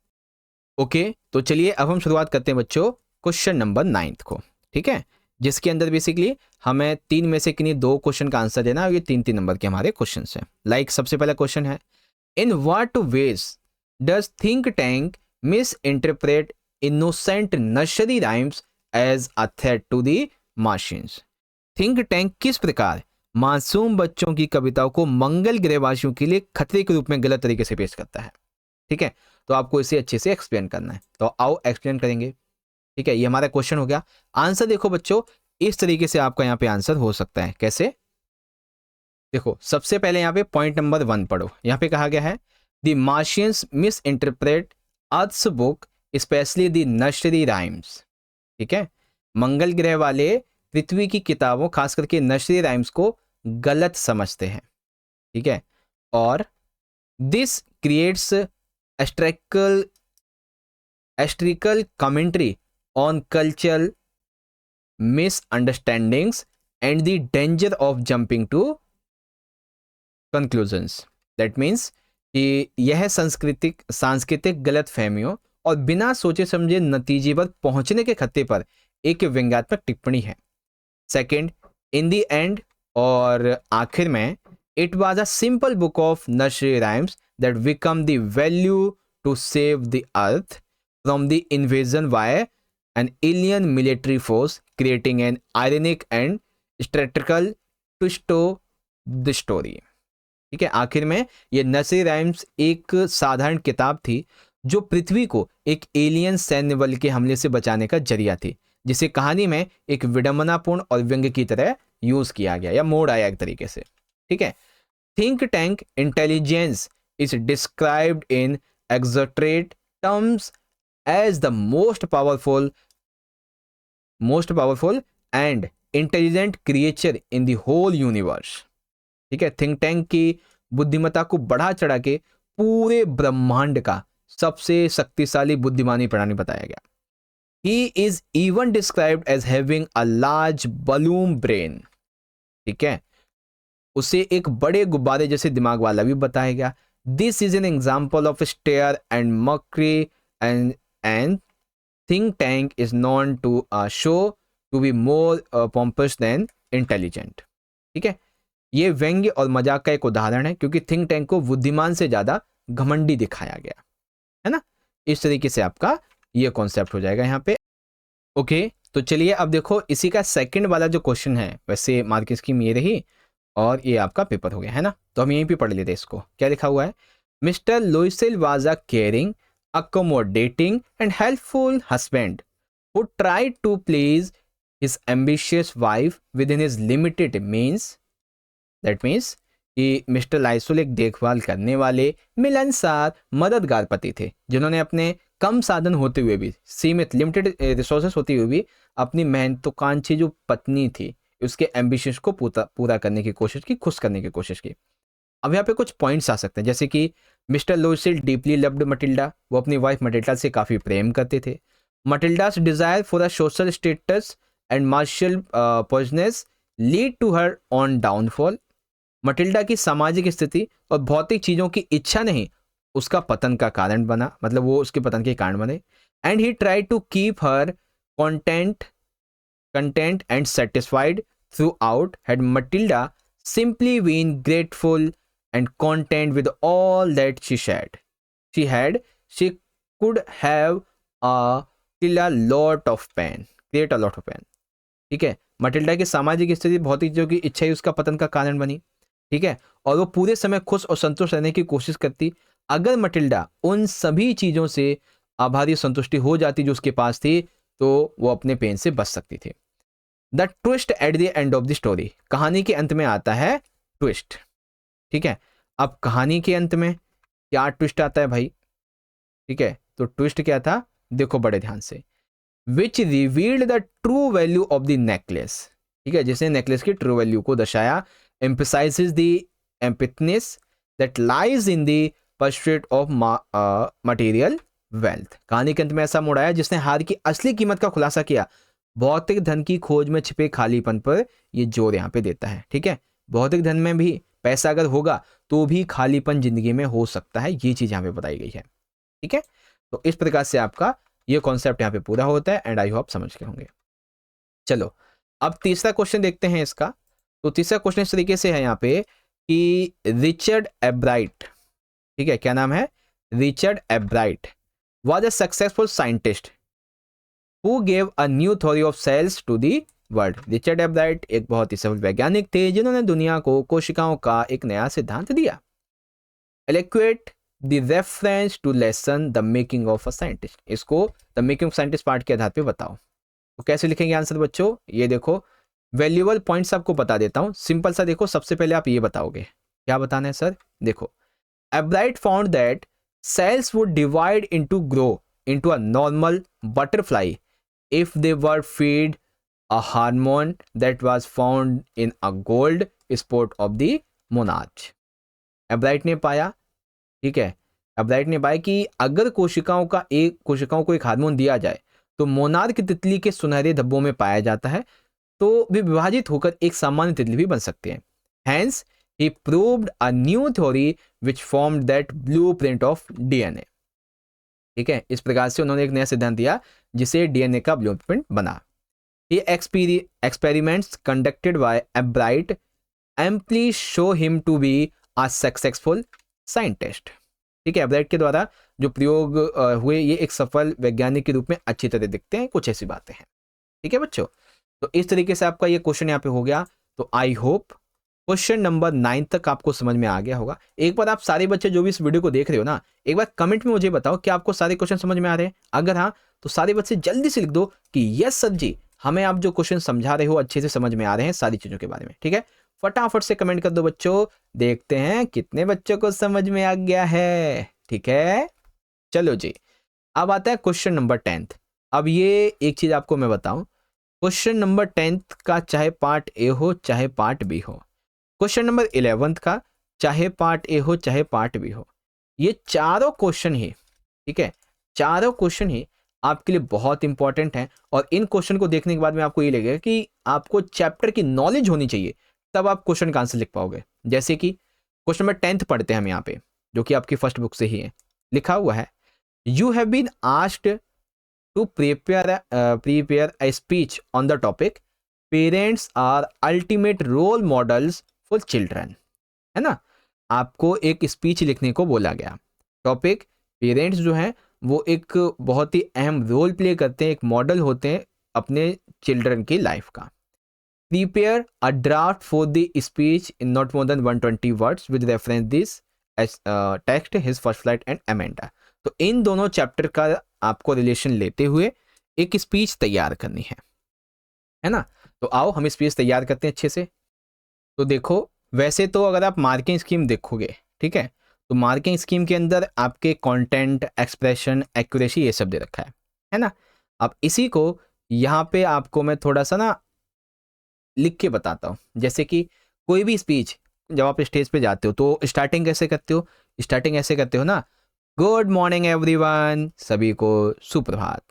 ओके, तो चलिए अब हम शुरुआत करते हैं बच्चों क्वेश्चन नंबर 9 को। ठीक है, जिसके अंदर बेसिकली हमें 3 में से किन्हीं 2 क्वेश्चन का आंसर देना है। ये 3-3 नंबर के हमारे क्वेश्चन हैं। लाइक सबसे पहला क्वेश्चन है, in what ways does think tank misinterpret innocent nursery rhymes as a threat to the Martians. Think tank किस प्रकार मासूम बच्चों की कविताओं को मंगल ग्रहवासियों के लिए खतरे के रूप में गलत तरीके से पेश करता है। ठीक है, तो आपको इसे अच्छे से एक्सप्लेन करना है, तो आओ एक्सप्लेन करेंगे। ठीक है, ये हमारा क्वेश्चन हो गया। आंसर देखो बच्चों, इस तरीके से आपका यहाँ पे आंसर हो सकता है। कैसे, देखो सबसे पहले यहाँ पे पॉइंट नंबर 1 पढ़ो। यहाँ पे कहा गया है the Martians misinterpret Earth's book especially the nursery rhymes. ठीक है, मंगल ग्रह वाले पृथ्वी की किताबों खास करके नर्सरी राइम्स को गलत समझते हैं। ठीक है, और this creates satirical commentary on cultural misunderstandings and the danger of jumping to conclusions. That means कि यह सांस्कृतिक गलत फहमियों और बिना सोचे समझे नतीजे पर पहुंचने के खतरे पर एक व्यंग्यात्मक टिप्पणी है। सेकेंड, इन द एंड, और आखिर में, it was a simple book of nursery rhymes that become the value to save the earth from the invasion by an alien military force creating an ironic and satirical twist of the story. ठीक है, आखिर में ये nursery rhymes एक साधारण किताब थी जो पृथ्वी को एक एलियन सैन्य बल के हमले से बचाने का जरिया थी, जिसे कहानी में एक विडंबनापूर्ण और व्यंग्य की तरह यूज किया गया या मोड़ आया एक तरीके से। ठीक है, think tank intelligence is described in exaggerate terms as the most powerful and intelligent creature in the whole universe। ठीक है, थिंक टैंक की बुद्धिमत्ता को बढ़ा चढ़ा के पूरे ब्रह्मांड का सबसे शक्तिशाली बुद्धिमानी प्राणी बताया गया। He is even described as having a large balloon brain। ठीक है, उसे एक बड़े गुब्बारे जैसे दिमाग वाला भी बताया गया। This is an example of stare and mockery and think tank is known to show to be more pompous than intelligent। ठीक है, ये व्यंग्य और मजाक का एक उदाहरण है क्योंकि थिंक टैंक को बुद्धिमान से ज्यादा घमंडी दिखाया गया है ना। इस तरीके से आपका ये कॉन्सेप्ट हो जाएगा यहाँ पे। ओके, तो चलिए अब देखो इसी का सेकंड वाला जो क्वेश्चन है, वैसे मार्किंग स्कीम ये रही और ये आपका पेपर हो गया है ना, तो हम यहीं पे पढ़ लेते हैं इसको। क्या लिखा हुआ है? Mister Loisel was a caring, accommodating and helpful husband who tried to please his ambitious wife within his limited means। That means कि मिस्टर लाइसोल एक देखभाल करने वाले मिलनसार मददगार पति थे जिन्होंने अपने कम साधन होते हुए भी, सीमित लिमिटेड रिसोर्सेस होते हुए भी, अपनी महत्वाकांक्षी जो पत्नी थी उसके एम्बिशंस को पूरा करने की कोशिश की, खुश करने की कोशिश की। अब यहाँ पे कुछ पॉइंट्स आ सकते हैं, जैसे कि mister Loisel deeply loved Matilda, वो अपनी वाइफ मटिल्डा से काफ़ी प्रेम करते थे। Matilda's desire for a social status and material possessions lead to her own downfall. Matilda की सामाजिक स्थिति और भौतिक चीज़ों की इच्छा नहीं उसका पतन का कारण बना, मतलब वो उसके पतन के कारण बने। And he try to keep her content and satisfied throughout। Had Matilda simply been grateful and content with all that she she could have create a lot of pain। ठीक है, मटिल्डा की सामाजिक स्थिति भौतिक चीजों की इच्छा ही उसका पतन का कारण बनी। ठीक है, और वो पूरे समय खुश और संतुष्ट रहने की कोशिश करती। अगर मटिल्डा उन सभी चीजों से आभारी संतुष्टि हो जाती जो उसके पास थी, तो वो अपने पेन से बच सकती थी। The twist at the end of the story, कहानी के अंत में आता है ट्विस्ट। ठीक है, अब कहानी के अंत में क्या ट्विस्ट आता है भाई? ठीक है, तो ट्विस्ट क्या था देखो बड़े ध्यान से। Which revealed the true value of the necklace. ठीक है, जिसने नेकलेस की ट्रू वैल्यू को दर्शाया। Emphasizes the emptiness that lies in the pursuit of material wealth. कहानी के अंत में ऐसा मोड़ आया जिसने हार की असली कीमत का खुलासा किया। भौतिक धन की खोज में छिपे खालीपन पर ये जोर यहाँ पे देता है। ठीक है, भौतिक धन में भी पैसा अगर होगा तो भी खालीपन जिंदगी में हो सकता है, ये चीज यहाँ पे बताई गई है। ठीक है, तो इस प्रकार से आपका ये कॉन्सेप्ट यहाँ पे पूरा होता है एंड आई होप समझ के होंगे। चलो अब तीसरा क्वेश्चन देखते हैं इसका। तो तीसरा क्वेश्चन इस तरीके से है यहाँ पे कि रिचर्ड एब्राइट, ठीक है, क्या नाम है? Richard एब्राइट was a successful scientist who gave a new theory of cells to the world। Richard एब्राइट एक बहुत ही सफल वैज्ञानिक थे जिन्होंने दुनिया को कोशिकाओं का एक नया सिद्धांत दिया। Eloquate the reference to lesson the making of a scientist। इसको the making of scientist part के आधार पे बताओ। तो कैसे लिखेंगे आंसर बच्चों? ये देखो वैल्यूएबल पॉइंट्स आपको बता देता हूं, सिंपल सा। देखो सबसे पहले आप ये बताओगे, क्या बताना है सर? देखो एब्राइट found that cells would divide into a normal butterfly if they were fed a hormone that was found in a gold spot of the monarch। एब्राइट ने पाया, ठीक है, एब्राइट ने पाया कि अगर कोशिकाओं को एक हार्मोन दिया जाए तो मोनार्क तितली के सुनहरे धब्बों में पाया जाता है, तो वे विभाजित होकर एक सामान्य तितली भी बन सकते हैं। Hence he proved a new theory which formed that blueprint of DNA। ठीक है, इस प्रकार से उन्होंने एक नया सिद्धांत दिया जिसे डीएनए का ब्लूप्रिंट बना। ये experiments conducted by Ebright amply show him to be a successful scientist। ठीक है, एब्राइट के द्वारा जो प्रयोग हुए ये एक सफल वैज्ञानिक के रूप में अच्छी तरह दिखते हैं, कुछ ऐसी बातें हैं। ठीक है बच्चों, तो इस तरीके से आपका ये क्वेश्चन यहाँ पे हो गया। तो आई होप क्वेश्चन नंबर 9 तक आपको समझ में आ गया होगा। एक बार आप सारे बच्चे जो भी इस वीडियो को देख रहे हो ना, एक बार कमेंट में मुझे बताओ कि आपको सारे क्वेश्चन समझ में आ रहे हैं। अगर हाँ तो सारे बच्चे जल्दी से लिख दो कि यस सर जी, हमें आप जो क्वेश्चन समझा रहे हो अच्छे से समझ में आ रहे हैं सारी चीजों के बारे में। ठीक है, फटाफट से कमेंट कर दो बच्चों, देखते हैं कितने बच्चों को समझ में आ गया है। ठीक है, चलो जी, अब आता है क्वेश्चन नंबर 10th। अब ये एक चीज आपको मैं बताऊं, क्वेश्चन नंबर 10th का चाहे पार्ट ए हो चाहे पार्ट बी हो, क्वेश्चन नंबर 11th का चाहे पार्ट ए हो चाहे पार्ट बी हो, ये चारों क्वेश्चन ही, ठीक है, चारों क्वेश्चन ही आपके लिए बहुत इंपॉर्टेंट हैं। और इन क्वेश्चन को देखने के बाद में आपको ये लगेगा कि आपको चैप्टर की नॉलेज होनी चाहिए, तब आप क्वेश्चन का आंसर लिख पाओगे। जैसे कि क्वेश्चन नंबर 10th पढ़ते हैं हम यहाँ पे, जो कि आपकी फर्स्ट बुक से ही है। लिखा हुआ है, you have been asked to prepare a speech on the topic parents are ultimate role models for children. है ना, आपको एक स्पीच लिखने को बोला गया। टॉपिक पेरेंट्स जो हैं वो एक बहुत ही अहम रोल प्ले करते हैं, एक मॉडल होते हैं अपने चिल्ड्रन की लाइफ का। Prepare a draft for the speech in not more than 120 words with reference this text his first flight and Amanda. तो इन दोनों चैप्टर का आपको रिलेशन लेते हुए एक स्पीच तैयार करनी है ना। तो आओ हम स्पीच तैयार करते हैं अच्छे से। तो देखो, वैसे तो अगर आप मार्किंग स्कीम देखोगे, ठीक है, तो मार्किंग स्कीम के अंदर आपके कंटेंट, एक्सप्रेशन, एक्यूरेसी ये सब दे रखा है ना। अब इसी को यहाँ पे आपको मैं थोड़ा सा ना लिख के बताता हूँ। जैसे कि कोई भी स्पीच जब आप स्टेज पे जाते हो तो स्टार्टिंग कैसे करते हो, स्टार्टिंग ऐसे करते हो ना, गुड मॉर्निंग एवरीवन, सभी को सुप्रभात।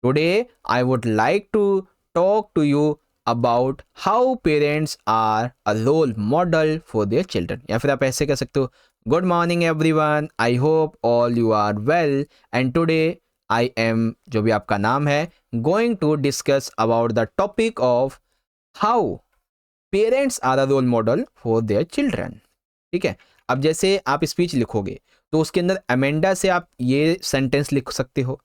Today I would like to talk to you about how parents are a role model for their children. या फिर आप ऐसे कह सकते हो, good morning everyone, I hope all you are well and today I am, जो भी आपका नाम है, going to discuss about the topic of how parents are a role model for their children. ठीक है, अब जैसे आप स्पीच लिखोगे तो उसके अंदर अमेंडा से आप ये सेंटेंस लिख सकते हो,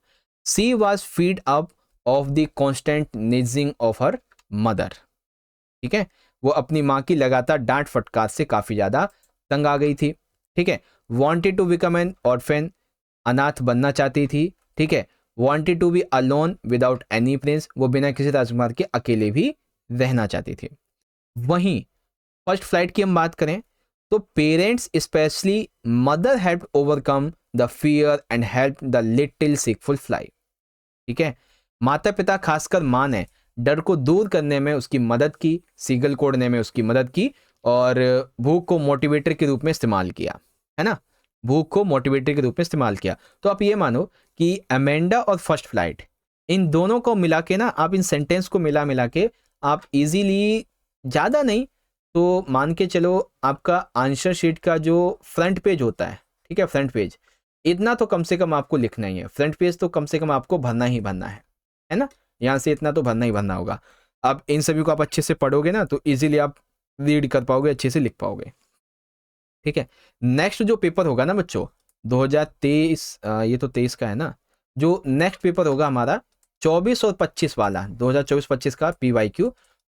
she was fed up of the constant nagging of her mother. ठीक है, वो अपनी माँ की लगातार डांट फटकार से काफी ज्यादा तंग आ गई थी। ठीक है, wanted to become an orphan, अनाथ बनना चाहती थी। ठीक है, wanted to be alone without any prince, वो बिना किसी राजकुमार के अकेले भी रहना चाहती थी। वहीं फर्स्ट फ्लाइट की हम बात करें तो parents specially mother help overcome the fear and help the little seagull fly. ठीक है, माता पिता खासकर माँ ने डर को दूर करने में उसकी मदद की, सीगल को उड़ने में उसकी मदद की और भूख को मोटिवेटर के रूप में इस्तेमाल किया। है ना, भूख को मोटिवेटर के रूप में इस्तेमाल किया। तो आप ये मानो कि अमेंडा और फर्स्ट फ्लाइट, इन दोनों को मिला के ना, आप इन सेंटेंस को मिला मिला के आप इजीली, ज़्यादा नहीं तो मान के चलो आपका आंसर शीट का जो फ्रंट पेज होता है, ठीक है, फ्रंट पेज इतना तो कम से कम आपको लिखना ही है। फ्रंट पेज तो कम से कम आपको भरना ही भरना है ना, यहाँ से इतना तो भरना ही भरना होगा। अब इन सभी को आप अच्छे से पढ़ोगे ना तो इजीली आप रीड कर पाओगे, अच्छे से लिख पाओगे। ठीक है, नेक्स्ट जो पेपर होगा ना बच्चों 2023, ये तो 23 का है ना, जो नेक्स्ट पेपर होगा हमारा 24 और 25 वाला, 2024-25 का PYQ,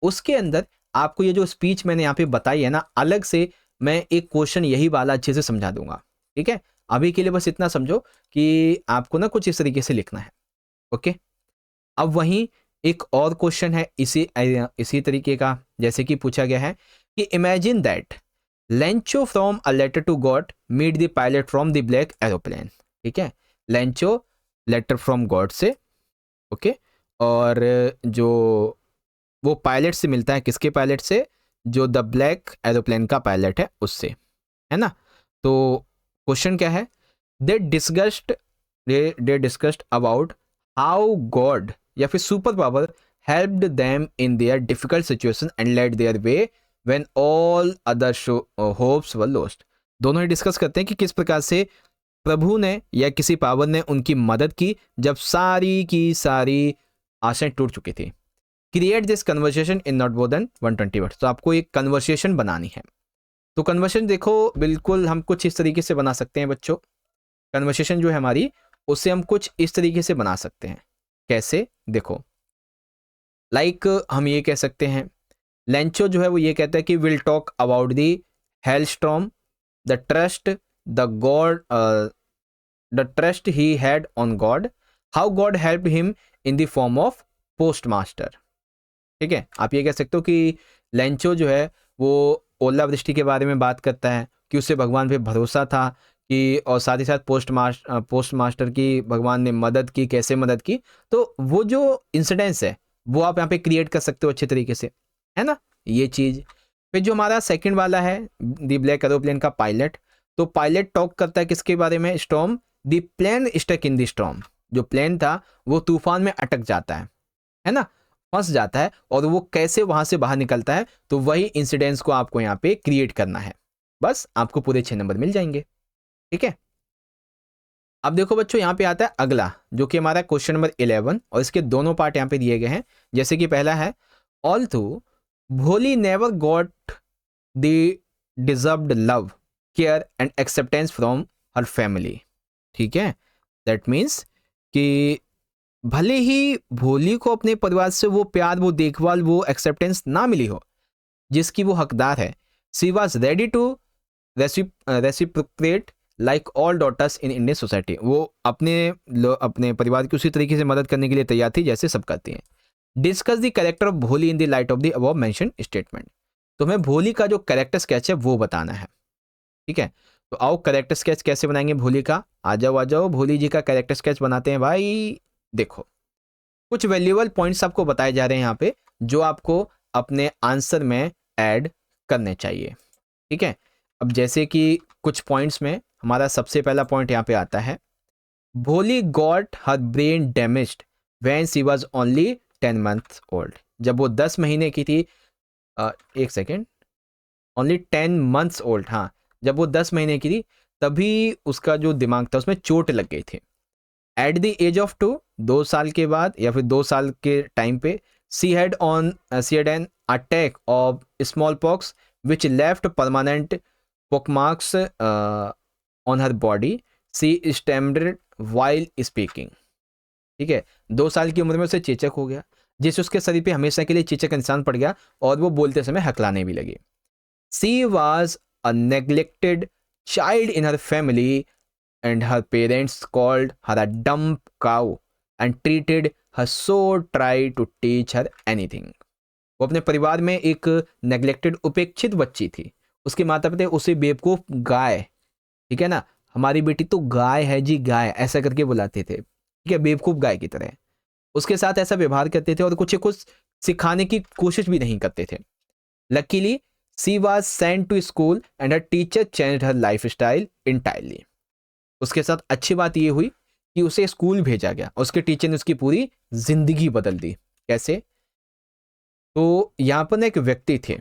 उसके अंदर आपको ये जो स्पीच मैंने यहाँ पे बताई है ना, अलग से मैं एक क्वेश्चन यही वाला अच्छे से समझा दूंगा। ठीक है, अभी के लिए बस इतना समझो कि आपको ना कुछ इस तरीके से लिखना है। ओके, अब वहीं एक और क्वेश्चन है इसी तरीके का, जैसे कि पूछा गया है कि imagine that Lencho from a letter to God meet the pilot from the black aeroplane. ठीक है, लेंचो लेटर फ्रॉम गॉड से, ओके, और जो वो पायलट से मिलता है, किसके पायलट से, जो द ब्लैक एरोप्लेन का पायलट है उससे। है ना, तो क्वेश्चन क्या है, they discussed about how God या फिर super power helped them in their difficult situation and led their way when all other hopes were lost. दोनों ही डिस्कस करते हैं कि किस प्रकार से प्रभु ने या किसी पावर ने उनकी मदद की जब सारी की सारी आशाएं टूट चुकी थी। Create this conversation in not more than 120 words. तो आपको एक कन्वर्सेशन बनानी है। तो कन्वर्सेशन देखो बिल्कुल हम कुछ इस तरीके से बना सकते हैं बच्चों। कन्वर्सेशन जो है हमारी, उससे हम कुछ इस तरीके से बना सकते हैं। कैसे, देखो, लाइक हम ये कह सकते हैं लेंचो जो है वो ये कहता है कि will talk about the hailstorm, the trust the God the trust he had on God, how God help him in the form of post master. ठीक है, आप ये कह सकते हो कि लेंचो जो है वो ओलावृष्टि के बारे में बात करता है कि उससे भगवान पे भरोसा था कि, और साथ ही साथ पोस्ट मास्टर की भगवान ने मदद की, कैसे मदद की। तो वो जो इंसिडेंस है वो आप यहाँ पे क्रिएट कर सकते हो अच्छे तरीके से, है ना, ये चीज़। फिर जो हमारा सेकंड वाला है द ब्लैक एरोप्लेन का पायलट, तो पायलट टॉक करता है किसके बारे में, storm, the plane stuck in the storm, जो प्लेन था वो तूफान में अटक जाता है ना, फंस जाता है, और वो कैसे वहां से बाहर निकलता है। तो वही इंसिडेंस को आपको यहाँ पे क्रिएट करना है, बस आपको पूरे 6 नंबर मिल जाएंगे। ठीक है, अब देखो बच्चों यहाँ पे आता है अगला जो कि हमारा क्वेश्चन नंबर 11, और इसके दोनों पार्ट यहाँ पे दिए गए हैं। जैसे कि पहला है, ऑल्थो भोली never got the deserved love, care and acceptance from her family. ठीक है, दैट मीन्स कि भले ही भोली को अपने परिवार से वो प्यार, वो देखभाल, वो एक्सेप्टेंस ना मिली हो जिसकी वो हकदार है, she was ready to reciprocate like all daughters in Indian society. वो अपने परिवार की उसी तरीके से मदद करने के लिए तैयार थी जैसे सब करती हैं। डिस्कस द कैरेक्टर ऑफ भोली in the light of the above mention statement. तो हमें भोली का जो कैरेक्टर स्केच है वो बताना है। ठीक है, तो आओ कैरेक्टर स्केच कैसे बनाएंगे भोली का, आ जाओ भोली जी का कैरेक्टर स्केच बनाते हैं भाई। देखो, कुछ वैल्यूएबल पॉइंट्स आपको बताए जा रहे हैं यहाँ पे जो आपको अपने आंसर में ऐड करने चाहिए। ठीक है, अब जैसे कि कुछ पॉइंट्स में हमारा सबसे पहला पॉइंट यहाँ पे आता है, भोली got her brain damaged when she was only 10 months old. जब वो 10 महीने की थी, एक सेकेंड, ओनली 10 मंथ्स ओल्ड, हाँ, जब वो 10 महीने की थी तभी उसका जो दिमाग था उसमें चोट लग गई थी। एट द एज ऑफ 2, 2 साल के बाद या फिर 2 साल के टाइम पे, she had an attack of small pox which left permanent pockmarks on her body. She stammered while speaking. ठीक है, 2 साल की उम्र में उसे चेचक हो गया जिससे उसके शरीर पे हमेशा के लिए चेचक का निशान पड़ गया और वो बोलते समय हकलाने भी लगी। She was a neglected child in her family and her parents called her a dumb cow and treated her so try to teach her anything. वो अपने परिवार में एक नेग्लेक्टेड उपेक्षित बच्ची थी, उसके माता पिता उसे बेवकूफ गाय, ठीक है ना, हमारी बेटी तो गाय है जी, गाय, ऐसा करके बुलाते थे। ठीक है, बेवकूफ गाय की तरह उसके साथ ऐसा व्यवहार करते थे और कुछ सिखाने की कोशिश भी नहीं करते थे। Luckily she was sent to school and her teacher changed her lifestyle entirely. उसके साथ अच्छी बात यह हुई कि उसे स्कूल भेजा गया, उसके टीचर ने उसकी पूरी जिंदगी बदल दी। कैसे? तो यहाँ पर एक व्यक्ति थे,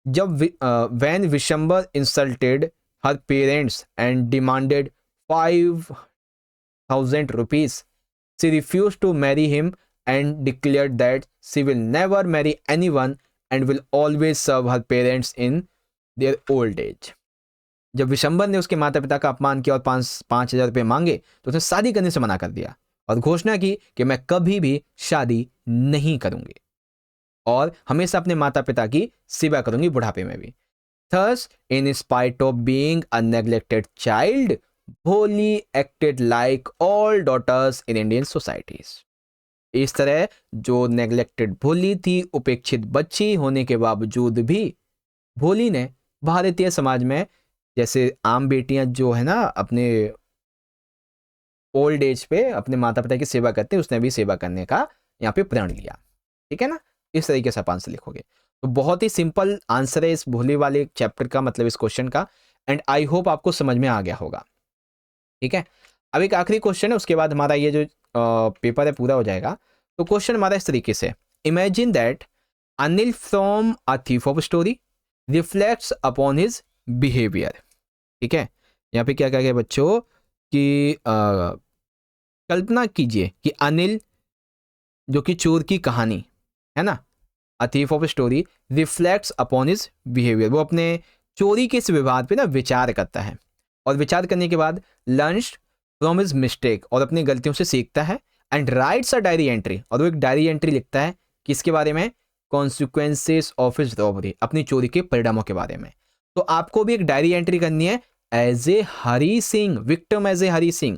जब when Vishambar insulted her parents and demanded 5,000 rupees, she refuse to marry him and declared that she will never marry anyone and will always serve her parents in their old age. जब विशंबर ने उसके माता पिता का अपमान किया और 5,000 रुपये मांगे तो उसने शादी करने से मना कर दिया और घोषणा की कि मैं कभी भी शादी नहीं करूंगी और हमेशा अपने माता पिता की सेवा करूंगी बुढ़ापे में भी। Thus, in spite of being a neglected child, Bholi acted like all daughters in Indian societies. इस तरह जो नेग्लेक्टेड भोली थी, उपेक्षित बच्ची होने के बावजूद भी भोली ने भारतीय समाज में जैसे आम बेटियां जो है ना अपने ओल्ड एज पे अपने माता पिता की सेवा करते हैं, उसने भी सेवा करने का यहाँ पे प्रण लिया। ठीक है ना, इस तरीके से आप आंसर लिखोगे। तो बहुत ही सिंपल आंसर है इस भोली वाले चैप्टर का, मतलब इस क्वेश्चन का, एंड आई होप आपको समझ में आ गया होगा। ठीक है, अब एक आखिरी क्वेश्चन है, उसके बाद हमारा ये जो पेपर है पूरा हो जाएगा। तो क्वेश्चन हमारा इस तरीके से, imagine that Anil from a thief of story reflects upon his behaviour. ठीक है, यहाँ पे क्या कहा गया बच्चों कि कल्पना कीजिए कि अनिल जो कि चोर की कहानी है ना, a thief of story reflects upon his behaviour, वो अपने चोरी के इस व्यवहार पे ना विचार करता है और विचार करने के बाद लर्न्स फ्रॉम हिज मिस्टेक, और अपनी गलतियों से सीखता है, and rights a diary entry, और वो एक डायरी एंट्री लिखता है किसके बारे में, कॉन्सिक्वेंसेस ऑफ हिज रॉबरी, अपनी चोरी के परिणामों के बारे में। तो आपको भी एक डायरी एंट्री करनी है as a Hari Singh, victim as a Hari Singh,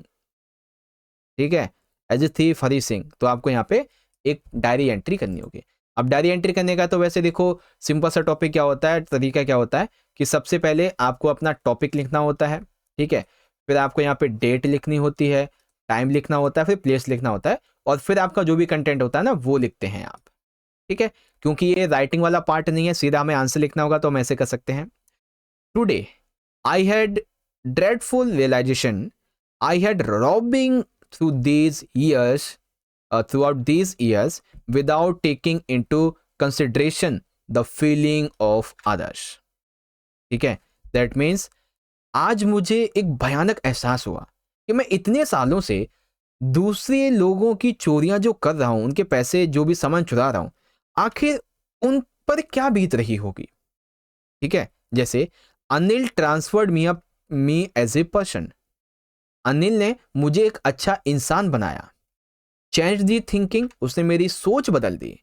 ठीक है, as a thief Hari Singh. तो आपको यहाँ पे एक डायरी एंट्री करनी होगी। अब डायरी एंट्री करने का तो वैसे देखो सिंपल सा टॉपिक क्या होता है, तरीका क्या होता है कि सबसे पहले आपको अपना टॉपिक लिखना होता है, ठीक है, फिर आपको यहाँ पे डेट लिखनी होती है, टाइम लिखना होता है, फिर प्लेस लिखना होता है, और फिर आपका जो भी कंटेंट होता है ना वो लिखते हैं आप, ठीक है। क्योंकि ये राइटिंग वाला पार्ट नहीं है, सीधा हमें आंसर लिखना होगा, तो हम ऐसे कर सकते हैं। Today I had dreadful realisation I had robbing through these years throughout these years without taking into consideration the feeling of others, ठीक है। That means आज मुझे एक भयानक एहसास हुआ कि मैं इतने सालों से दूसरे लोगों की चोरियां जो कर रहा हूं, उनके पैसे जो भी सामान चुरा रहा हूं, आखिर उन पर क्या बीत रही होगी, ठीक है। जैसे Anil transferred me as a person, Anil ने मुझे एक अच्छा इंसान बनाया। चेंज दी थिंकिंग, उसने मेरी सोच बदल दी।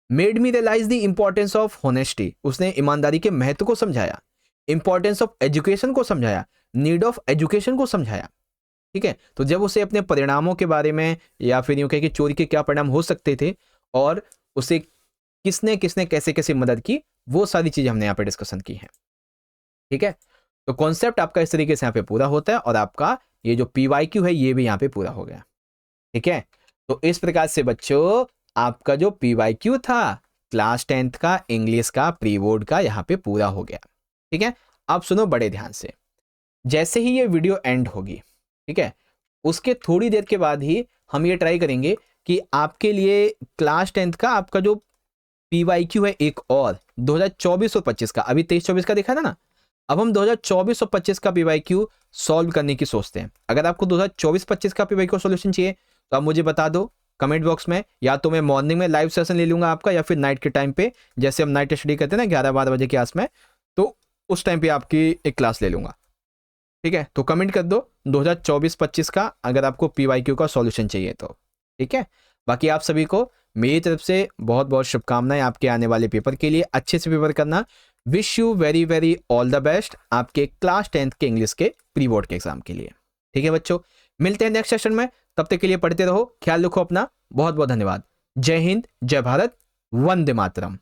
Made me realise the importance of honesty, उसने ईमानदारी के महत्व को समझाया। इंपॉर्टेंस ऑफ एजुकेशन को समझाया, नीड ऑफ एजुकेशन को समझाया, ठीक है। तो जब उसे अपने परिणामों के बारे में, या फिर यूं कहे कि चोरी के क्या परिणाम हो सकते थे, और उसे किसने किसने कैसे कैसे मदद की, वो सारी चीजें हमने यहाँ पे डिस्कशन की है, ठीक है। तो कॉन्सेप्ट आपका इस तरीके से यहाँ पे पूरा होता है, और आपका ये जो PYQ है ये भी यहाँ पे पूरा हो गया, ठीक है। तो इस प्रकार से बच्चों आपका जो PYQ था क्लास 10th का इंग्लिश का प्री बोर्ड का यहाँ पे पूरा हो गया, ठीक है। अब सुनो बड़े ध्यान से, जैसे ही ये वीडियो एंड होगी, ठीक है, उसके थोड़ी देर के बाद ही हम ये ट्राई करेंगे कि आपके लिए क्लास 10th का आपका जो PYQ है एक और 2024 और 25 का, अभी 23-24 का देखा था ना, अब हम 2024 और 25 का PYQ सॉल्व करने की सोचते हैं। अगर आपको 2024-25 का PYQ सॉल्यूशन चाहिए तो आप मुझे बता दो कमेंट बॉक्स में, या तो मैं मॉर्निंग में लाइव सेशन ले लूंगा आपका, या फिर नाइट के टाइम पे, जैसे हम नाइट स्टडी करते हैं ना 11-12 बजे के आस में, तो उस टाइम पे आपकी एक क्लास ले लूंगा, ठीक है। तो कमेंट कर दो 2024-25 का अगर आपको PYQ का सॉल्यूशन चाहिए तो, ठीक है। बाकी आप सभी को मेरी तरफ से बहुत बहुत शुभकामनाएं आपके आने वाले पेपर के लिए, अच्छे से पेपर करना। Wish you very very all the best आपके क्लास 10th के इंग्लिश के प्री बोर्ड के एग्जाम के लिए, ठीक है बच्चों। मिलते हैं नेक्स्ट सेशन में, तब तक के लिए पढ़ते रहो, ख्याल रखो अपना, बहुत बहुत धन्यवाद। जय हिंद, जय भारत, वंदे मातरम।